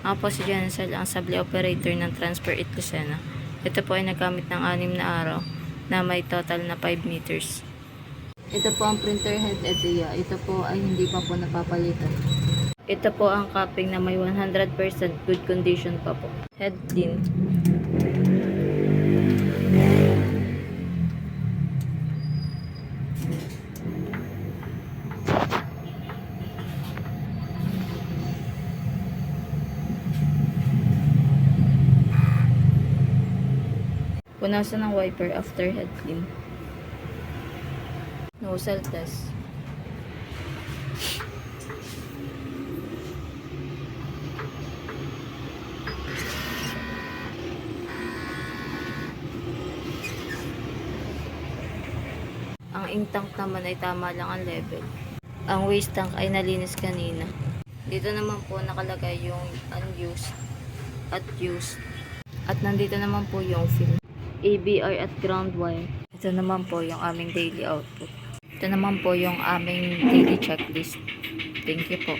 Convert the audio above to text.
Ako po si Janisel, ang sable operator ng Transfer It Lucena. Ito po ay nagamit ng 6 na araw na may total na 5 meters. Ito po ang printer head EDEA. Ito po ay hindi pa po napapalitan. Ito po ang cupping na may 100% good condition pa po. Head clean. Punasan ng wiper after head clean. Nozzle test. Ang ink tank naman ay tama lang ang level. Ang waste tank ay nalinis kanina. Dito naman po nakalagay yung unused at used. At nandito naman po yung film. ABR at ground wire. Ito naman po yung aming daily output. Ito naman po yung aming daily checklist. Thank you po.